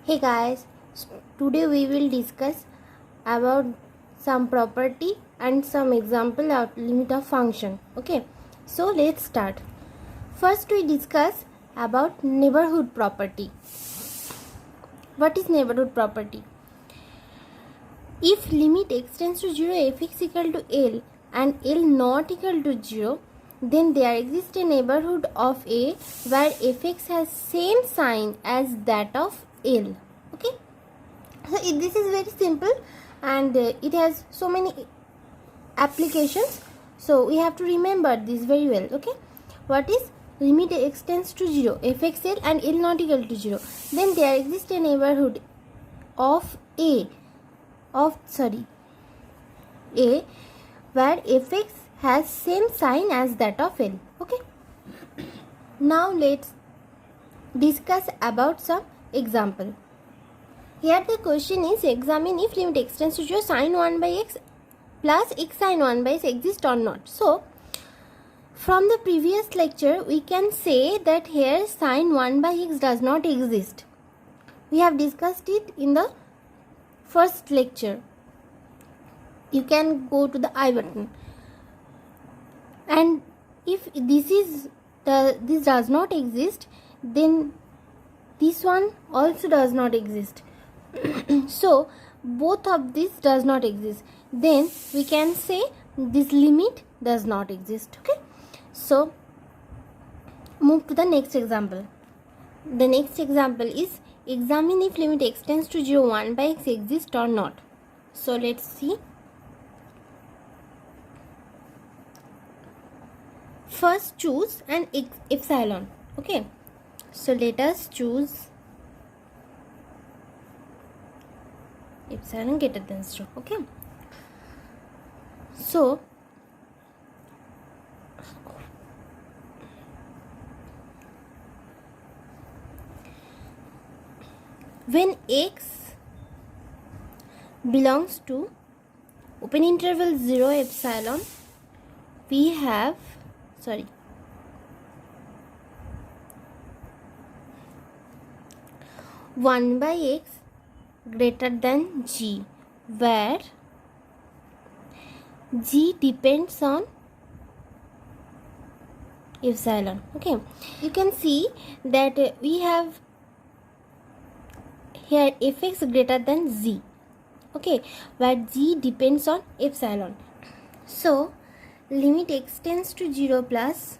Hey guys, today we will discuss about some property and some example of limit of function. Okay, so let's start. First we discuss about neighborhood property. What is neighborhood property? If limit extends to 0 fx equal to L and L not equal to 0, then there exists a neighborhood of A where fx has same sign as that of L. Okay. So this is very simple and it has so many applications, so we have to remember this very well. Okay, what is limit extends to 0 fxl and L not equal to 0, then there exists a neighborhood of A where fx has same sign as that of L. Okay, now let's discuss about some example. Here the question is, examine if limit extends to 0 sin 1 by x plus x sin 1 by x exists or not. So, from the previous lecture, we can say that here sin 1 by x does not exist. We have discussed it in the first lecture. You can go to the I button. And if this does not exist, then this one also does not exist. So both of this does not exist, then we can say this limit does not exist. Okay, so move to the next example. The next example is, examine if limit extends to 0 1 by x exists or not. So let's see. First choose an epsilon. Okay, so let us choose epsilon greater than 0. Okay, so when x belongs to open interval 0 epsilon, we have 1 by x greater than g, where g depends on epsilon. Okay, you can see that we have here fx greater than z. Okay, where g depends on epsilon. So limit extends to 0 plus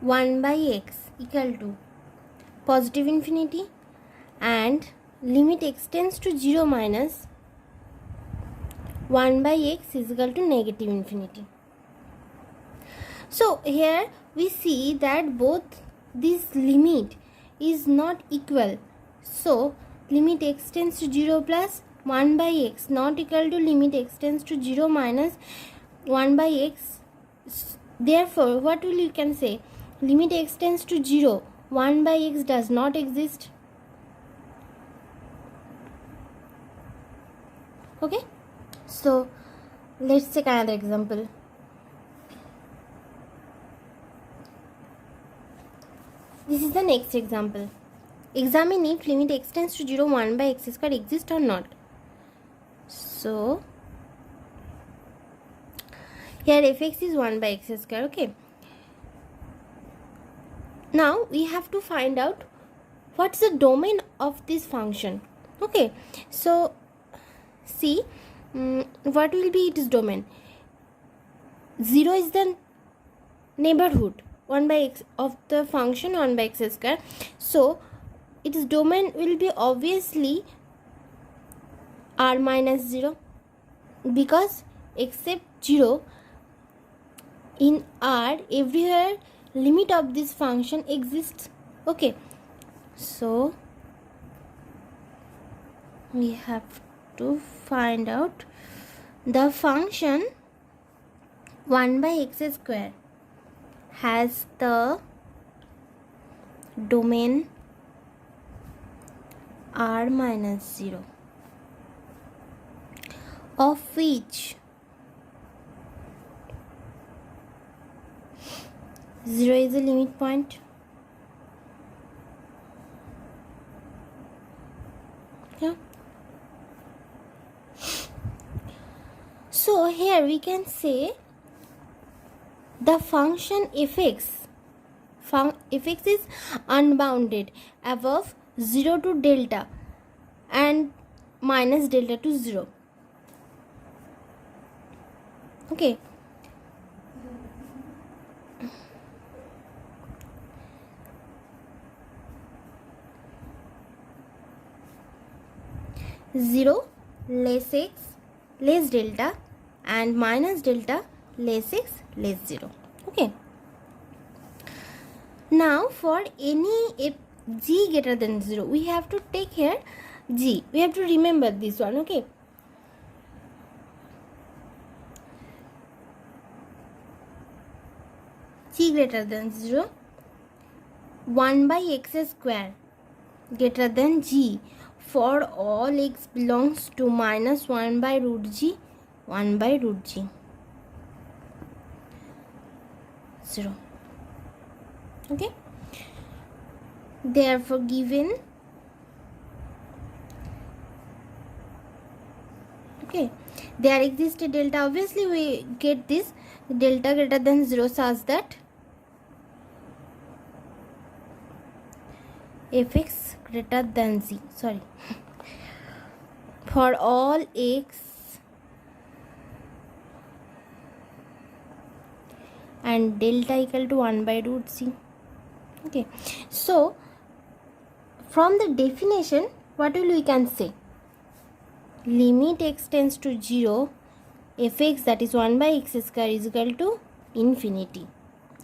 1 by x equal to positive infinity, and limit extends to 0 minus 1 by x is equal to negative infinity. So here we see that both this limit is not equal. So limit extends to 0 plus 1 by x not equal to limit extends to 0 minus 1 by x. Therefore, what will you can say? Limit extends to 0, 1 by x does not exist. Okay, so let's take another example. This is the next example. Examine if limit extends to 0 1 by x square exists or not. So here fx is 1 by x square. Okay, now we have to find out what's the domain of this function. Okay, so see, what will be its domain? 0 is the neighborhood 1 by x of the function 1 by x square. So its domain will be obviously r minus 0, because except 0 in r everywhere limit of this function exists. Okay, so we have to find out the function 1 by x square has the domain r minus 0, of which 0 is the limit point Yeah. So here we can say the function fx is unbounded above 0 to delta and minus delta to 0. Okay. Zero less x less delta and minus delta less x less 0. Okay. Now for any g greater than 0, we have to take here g. We have to remember this one. Okay. G greater than 0, 1 by x square greater than g for all x belongs to minus 1 by root g, 1 by root g. 0. Okay. Therefore given, okay, there exists a delta. Obviously we get this delta greater than 0 such that fx greater than z, sorry, for all x and delta equal to 1 by root c. Okay, so from the definition, what will we can say? Limit x tends to 0, fx, that is 1 by x square, is equal to infinity.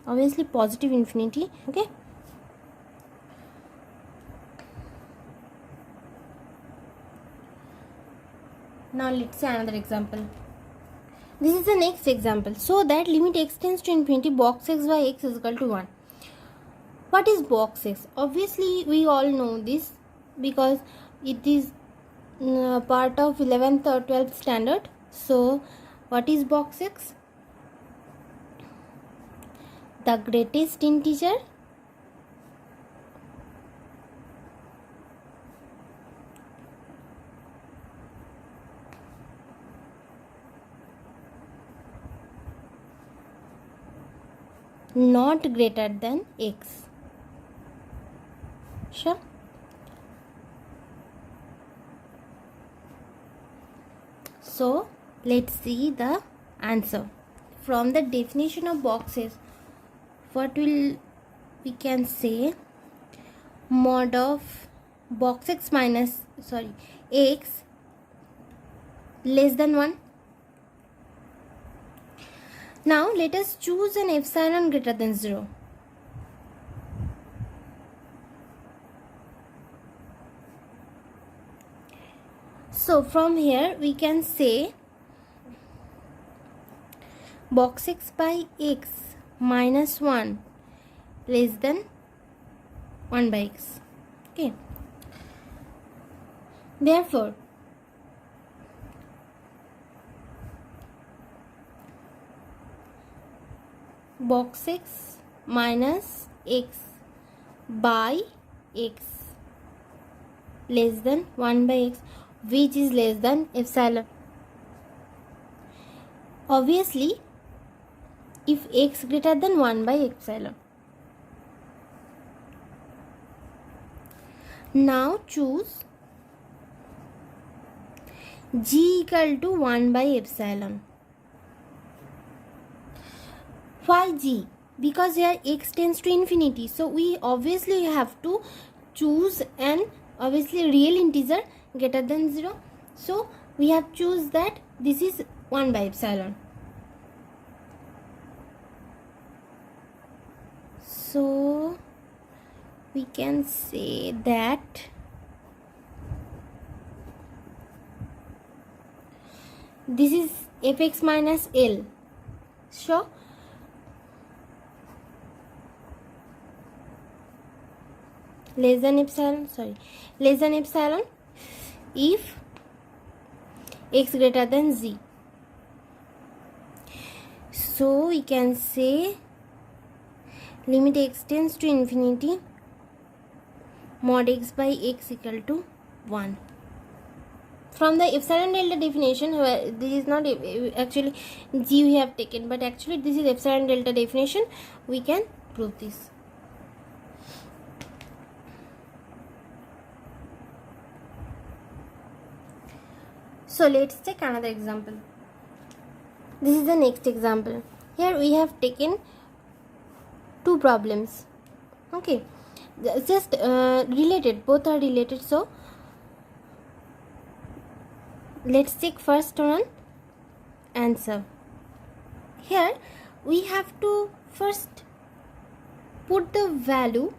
Obviously positive infinity. Okay. Now let's say another example. This is the next example. So that limit x tends to infinity, box x by x is equal to 1. What is box x? Obviously we all know this because it is part of 11th or 12th standard. So what is box x? The greatest integer not greater than x. Sure. So let's see the answer. From the definition of boxes, what will we can say? Mod of box x minus x less than 1. Now let us choose an epsilon greater than 0. So from here we can say box x by x minus 1 less than 1 by x. Okay. Therefore, box x minus x by x less than 1 by x, which is less than epsilon. Obviously, if x greater than 1 by epsilon. Now choose g equal to 1 by epsilon. Why g? Because here x tends to infinity, so we obviously have to choose an obviously real integer greater than 0. So we have choose that this is 1 by epsilon. So we can say that this is fx minus L. Sure. Less than epsilon if x greater than z. So we can say limit x tends to infinity, mod x by x equal to 1. from the epsilon delta definition, this is not actually g we have taken, but actually this is epsilon delta definition, we can prove this. So let's take another example. This is the next example. Here we have taken two problems. Okay, just related, both are related. So let's take first one answer. Here we have to first put the value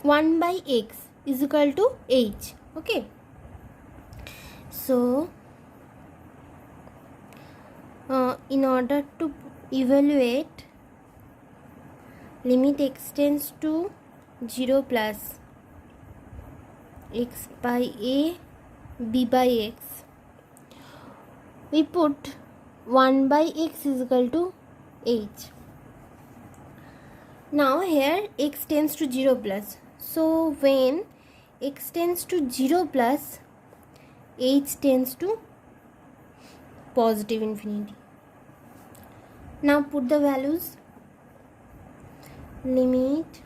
1 by x is equal to h. Okay, so in order to evaluate limit x tends to 0 plus x by a b by x, we put 1 by x is equal to h. Now here x tends to 0 plus, so when x tends to 0 plus, h tends to positive infinity. Now put the values. Limit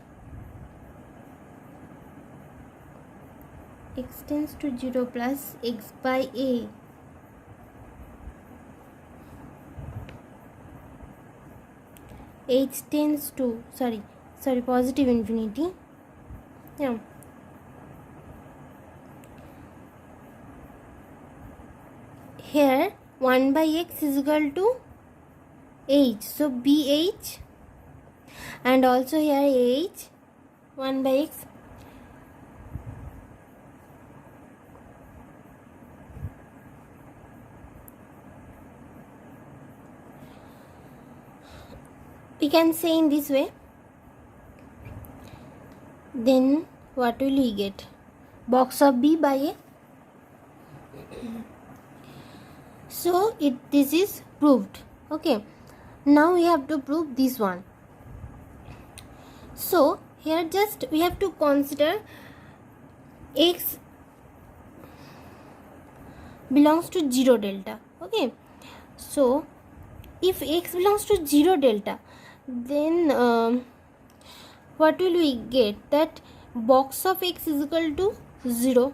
x tends to 0 plus x by a h tends to positive infinity. Yeah, here 1 by x is equal to h, so bh, and also here h 1 by x. We can say in this way. Then what will we get? Box of b by a. So this is proved. Okay, now we have to prove this one. So here just we have to consider x belongs to 0 delta. Okay, so if x belongs to 0 delta, then what will we get? That box of x is equal to 0.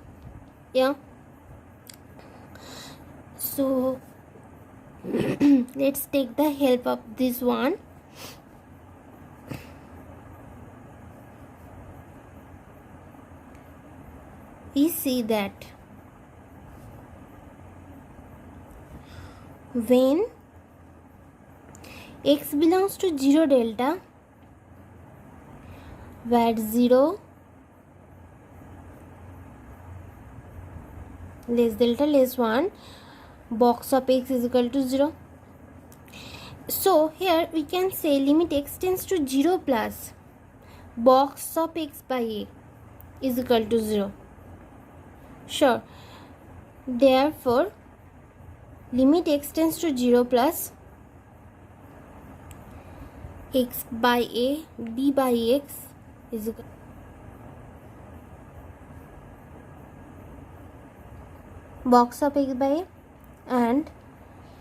Yeah, so let's take the help of this one. We see that when x belongs to 0 delta, where 0 less delta less 1, box of x is equal to 0. So here we can say limit x tends to 0 plus box of x by a is equal to 0. Sure, therefore limit x tends to 0 plus x by a b by x is equal box of x by a, and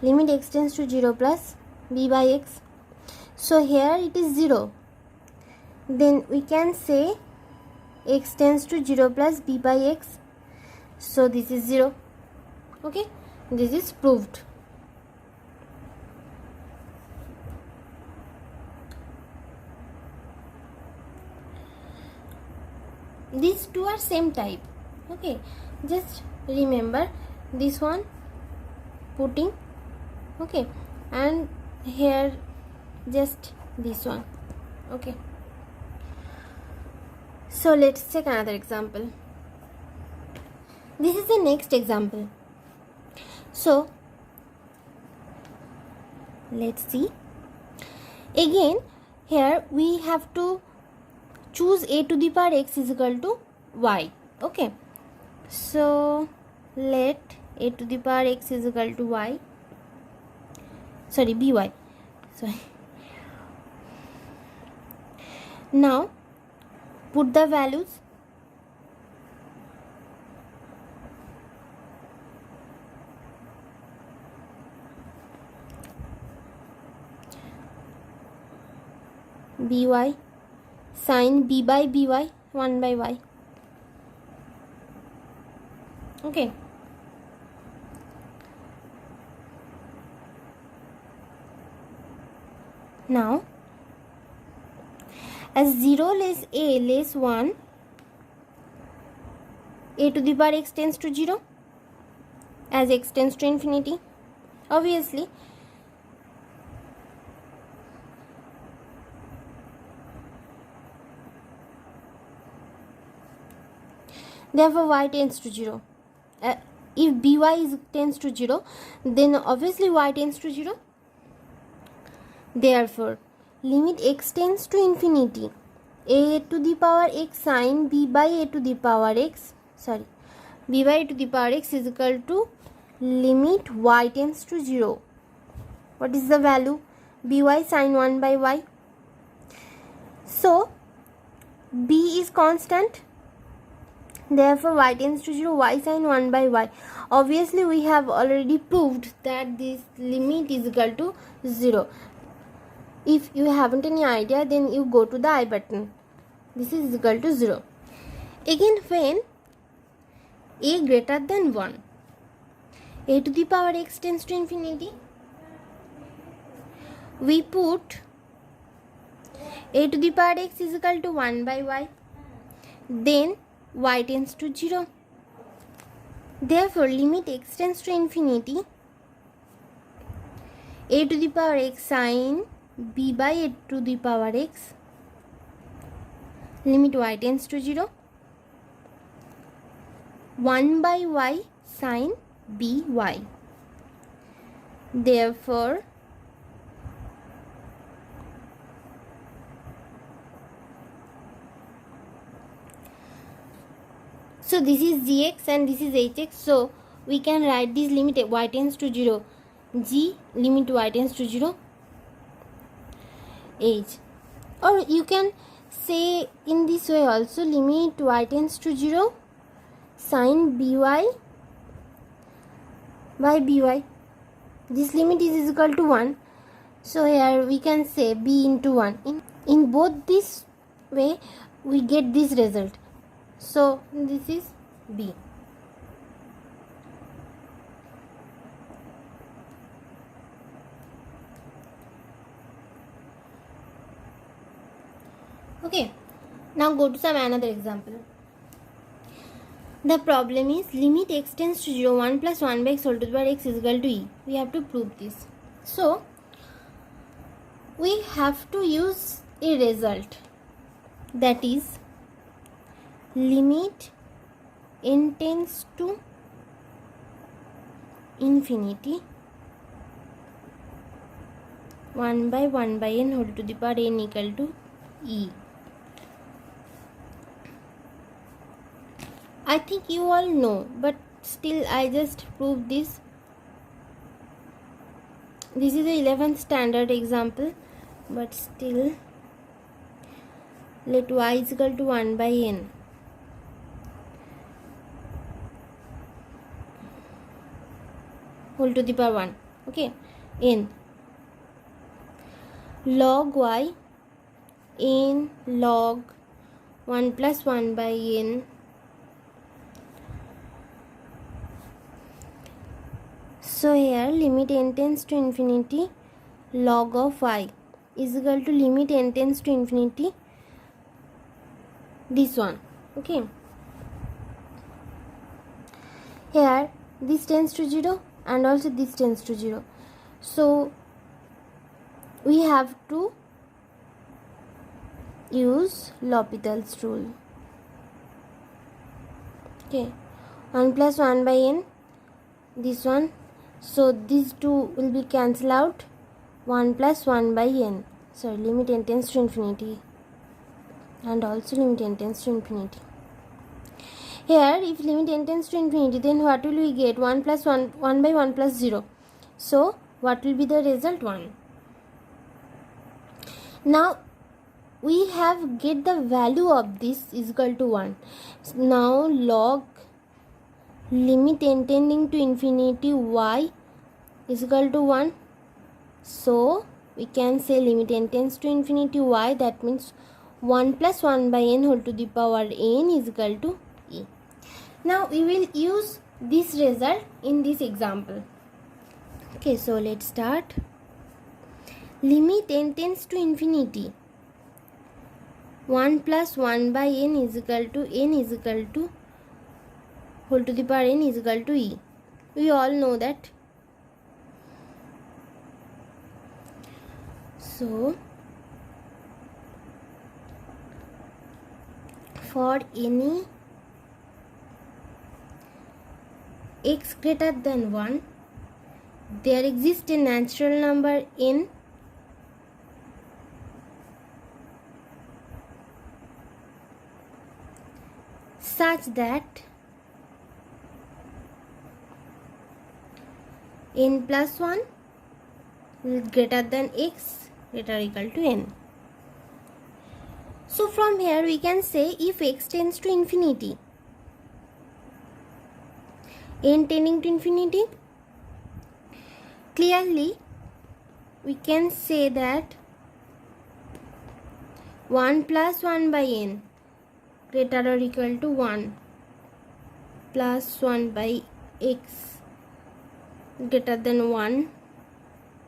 limit x tends to 0 plus b by x. So here it is 0. Then we can say x tends to 0 plus b by x. So this is 0. Okay, this is proved. These two are same type. Okay, just remember this one putting, okay, and here just this one. Okay, so let's take another example. This is the next example. So let's see. Again here we have to choose a to the power x is equal to y. Okay, so let a to the power x is equal to y, by. Now put the values. by sine b by by 1 by y. Okay. Now, as 0 less a less 1, a to the power x tends to 0 as x tends to infinity. Obviously, therefore y tends to 0. If by tends to 0, then obviously y tends to 0. Therefore, limit x tends to infinity, a to the power x sine b by a to the power x, b by a to the power x is equal to limit y tends to 0. What is the value? By sine 1 by y. So, b is constant. Therefore, y tends to 0, y sine 1 by y. Obviously, we have already proved that this limit is equal to 0. If you haven't any idea, then you go to the I button. This is equal to 0. Again, when a greater than 1, a to the power x tends to infinity, we put a to the power x is equal to 1 by y. Then y tends to 0. Therefore, limit x tends to infinity, a to the power x sine b by a to the power x, limit y tends to 0, 1 by y sine by. Therefore, so this is gx and this is hx. So we can write this limit y tends to 0, g limit y tends to 0 h, or you can say in this way also, limit y tends to 0 sine by by. This limit is equal to 1. So here we can say b into 1. In both this way we get this result. So this is b. Okay, now go to some another example. The problem is limit x tends to 0, 1 plus 1 by x whole to the power x is equal to e. We have to prove this. So, we have to use a result, that is limit n tends to infinity 1 by n whole to the power n equal to e. I think you all know, but still I just prove this. This is the 11th standard example, but still let y is equal to 1 by n. Whole to the power 1. Okay, n. Log y, n log 1 plus 1 by n. So here limit n tends to infinity log of y is equal to limit n tends to infinity this one. Okay, here this tends to 0 and also this tends to 0. So we have to use L'Hopital's rule. Okay, 1 plus 1 by n, this one. So these two will be cancelled out. 1 plus 1 by n. So limit n tends to infinity and also limit n tends to infinity. Here if limit n tends to infinity, then what will we get? 1 plus 1 by 1 plus 0. So what will be the result? 1. Now we have get the value of this is equal to 1. Now log limit n tending to infinity y is equal to 1. So we can say limit n tends to infinity y, that means 1 plus 1 by n whole to the power n is equal to e. Now we will use this result in this example. Okay, so let's start. Limit n tends to infinity 1 plus 1 by n is equal to whole to the power n is equal to e. We all know that. So for any x greater than 1, there exists a natural number n such that n plus 1 is greater than x greater or equal to n. So from here we can say if x tends to infinity, n tending to infinity, clearly we can say that 1 plus 1 by n greater or equal to 1 plus 1 by x greater than 1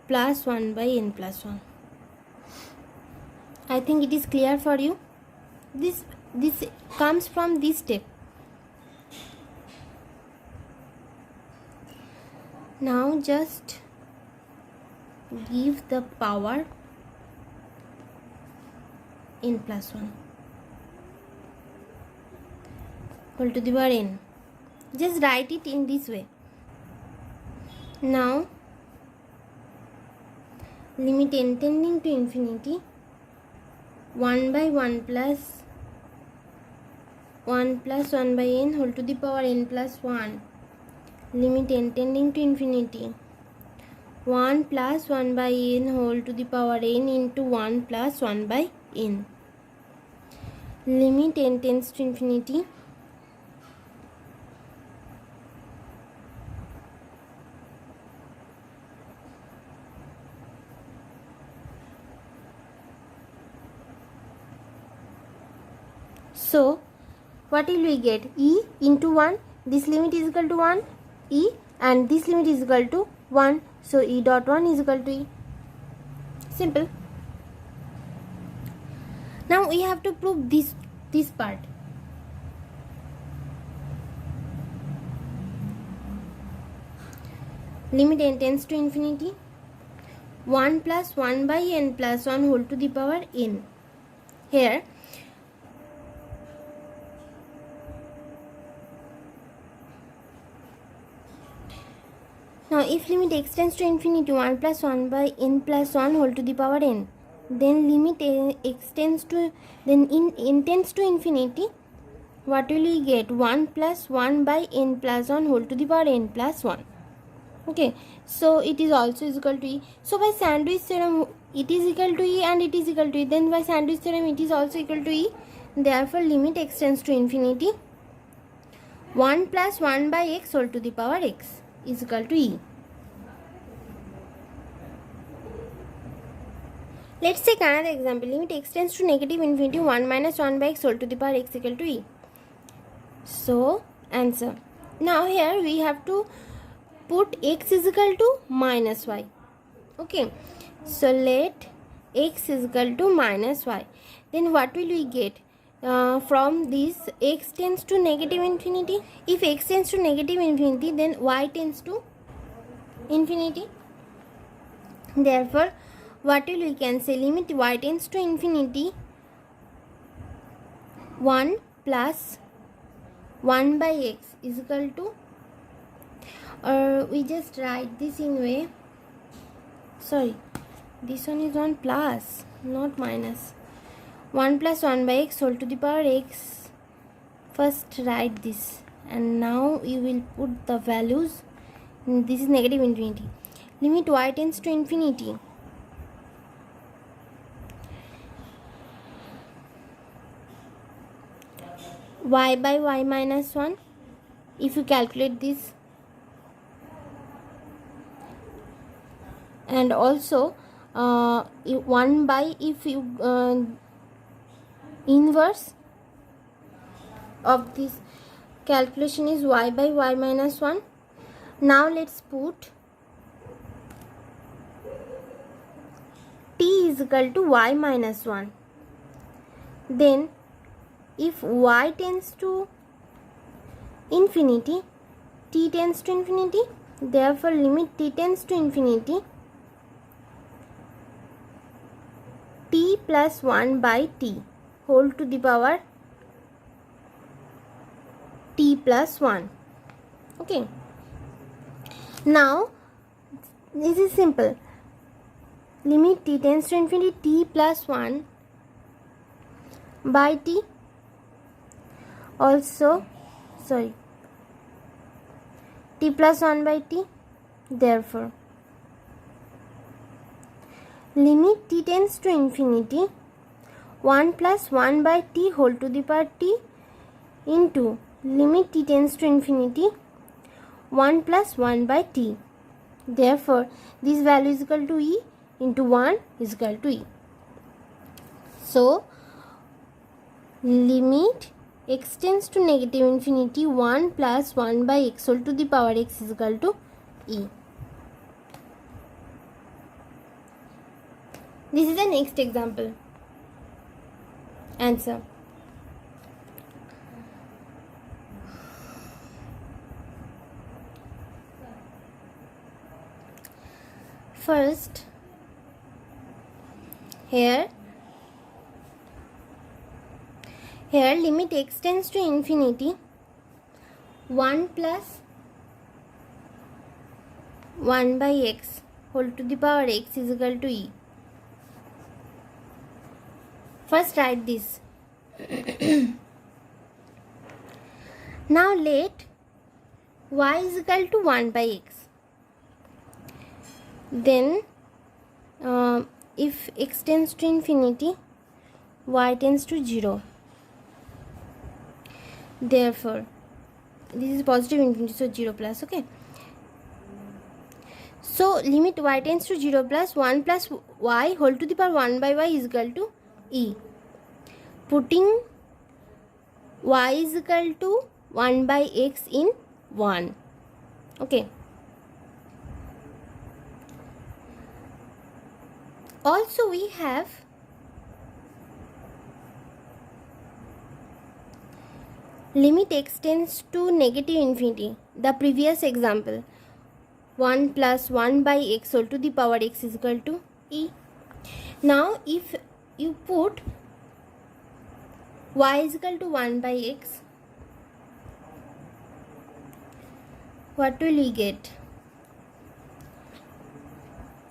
plus 1 by n plus 1. I think it is clear for you. This comes from this step. Now just give the power n plus 1 whole to the power n. Just write it in this way. Now limit n tending to infinity 1 by 1 plus 1 plus 1 by n whole to the power n plus 1. Limit n tending to infinity 1 plus 1 by n whole to the power n into 1 plus 1 by n. Limit n tends to infinity So what will we get? E into 1, this limit is equal to 1, e, and this limit is equal to 1, so e dot 1 is equal to e. Simple. Now we have to prove this part. Limit n tends to infinity 1 plus 1 by n plus 1 whole to the power n. Here now if limit x tends to infinity 1 plus 1 by n plus 1 whole to the power n, then limit x tends to n tends to infinity, what will we get? 1 plus 1 by n plus 1 whole to the power n plus 1. Okay, so it is also equal to e. So by sandwich theorem it is equal to e and it is equal to e. Then by sandwich theorem it is also equal to e. Therefore limit x tends to infinity 1 plus 1 by x whole to the power x is equal to e. Let's take another example. Limit x tends to negative infinity 1 minus 1 by x whole to the power x equal to e. So answer. Now here we have to put x is equal to minus y. Okay, so let x is equal to minus y. Then what will we get? From this, x tends to negative infinity. If x tends to negative infinity, then y tends to infinity. Therefore what will we can say? Limit y tends to infinity 1 plus 1 by x is equal to, or we just write this in way, sorry, this one is on plus not minus, 1 plus 1 by x whole to the power x. First write this and now you will put the values. This is negative infinity. Limit y tends to infinity y by y minus 1. If you calculate this, and also 1 by, if you inverse of this calculation is y by y minus 1. Now let's put t is equal to y minus 1. Then if y tends to infinity, t tends to infinity, therefore limit t tends to infinity, t plus 1 by t whole to the power t plus 1. Okay, now this is simple. Limit t tends to infinity, t plus 1 by t, also t plus 1 by t, therefore limit t tends to infinity, 1 plus 1 by t whole to the power t into limit t tends to infinity, 1 plus 1 by t. Therefore this value is equal to e into 1 is equal to e. So limit x tends to negative infinity, 1 plus 1 by x whole to the power x is equal to e. This is the next example. Answer. First, here limit x tends to infinity, 1 plus 1 by x whole to the power x is equal to e. First write this. Now let y is equal to 1 by x. Then if x tends to infinity, y tends to 0. Therefore this is positive infinity, so 0 plus. Okay, so limit y tends to 0 plus 1 plus y whole to the power 1 by y is equal to e. Putting y is equal to 1 by x in 1. Okay, also we have limit x tends to negative infinity, the previous example, 1 plus 1 by x whole to the power x is equal to e. Now if you put y is equal to 1 by x, what will we get?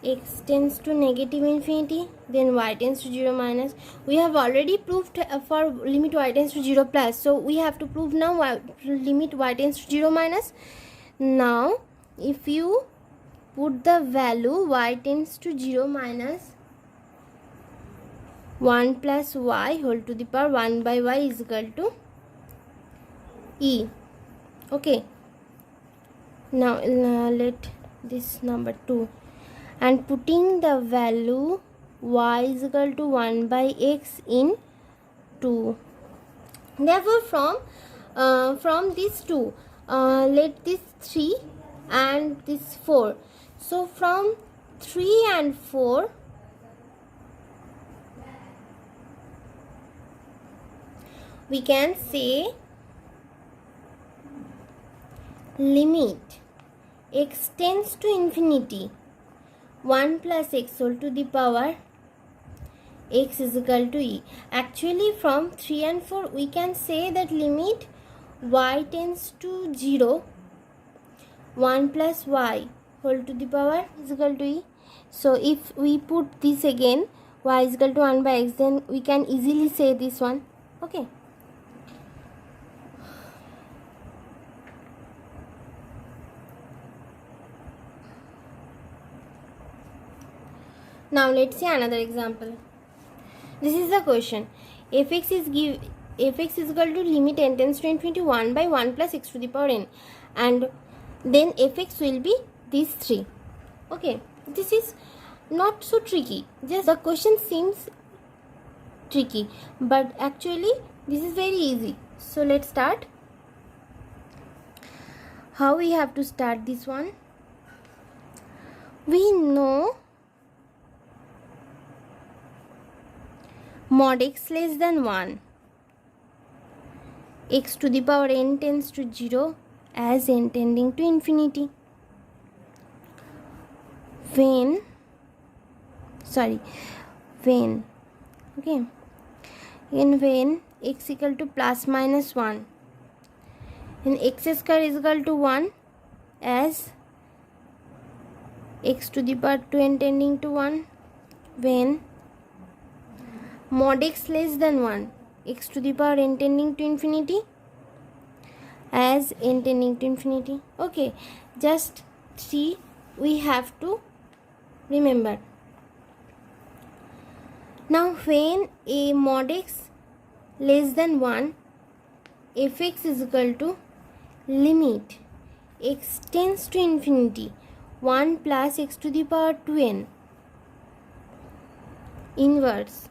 X tends to negative infinity, then y tends to 0 minus. We have already proved for limit y tends to 0 plus, so we have to prove now limit y tends to 0 minus. Now if you put the value y tends to 0 minus 1 plus y whole to the power 1 by y is equal to e. Okay, now let this number 2, and putting the value y is equal to 1 by x in 2. Therefore from this 2, let this 3 and this 4. So from 3 and 4, we can say limit x tends to infinity, 1 plus x whole to the power x is equal to e. Actually from 3 and 4 we can say that limit y tends to 0, 1 plus y whole to the power is equal to e. So if we put this again, y is equal to 1 by x, then we can easily say this one. Okay, now let's see another example. This is the question. Fx is equal to limit n tends to infinity 1 by 1 plus x to the power n, and then fx will be these 3. Okay, this is not so tricky. Just the question seems tricky, but actually this is very easy. So let's start. How we have to start this one? We know mod x less than 1, x to the power n tends to 0 as n tending to infinity. When x equal to plus minus 1, then x square is equal to 1 as x to the power 2n tending to 1. When mod x less than 1, x to the power n tending to infinity as n tending to infinity. Okay, just 3 we have to remember. Now when a mod x less than 1, fx is equal to limit x tends to infinity 1 plus x to the power 2n inverse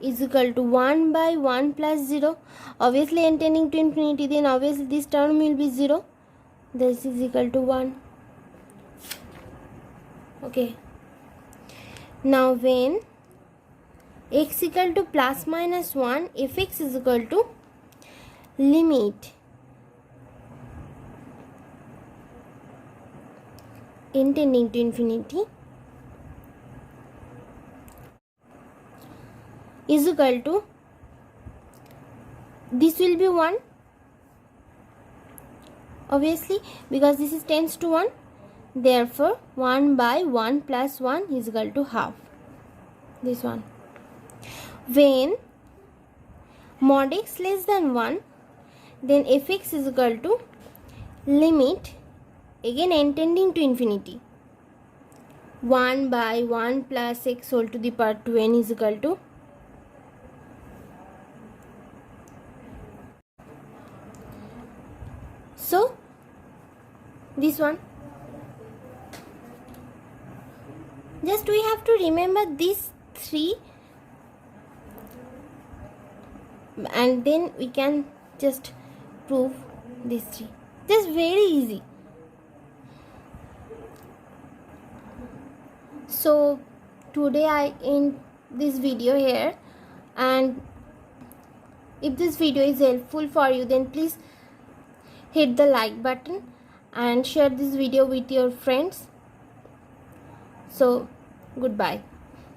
is equal to 1 by 1 plus 0. Obviously n tending to infinity, then obviously this term will be 0. This is equal to 1. Okay. Now when x equal to plus minus 1, fx is equal to limit n tending to infinity is equal to, this will be 1 obviously because this is tends to 1, therefore 1 by 1 plus 1 is equal to half, this one. When mod x less than 1, then fx is equal to limit, again n tending to infinity, 1 by 1 plus x whole to the power 2n is equal to, so this one. Just we have to remember these 3 and then we can just prove these 3. Just very easy. So today I end this video here, and if this video is helpful for you, then please hit the like button and share this video with your friends. So goodbye.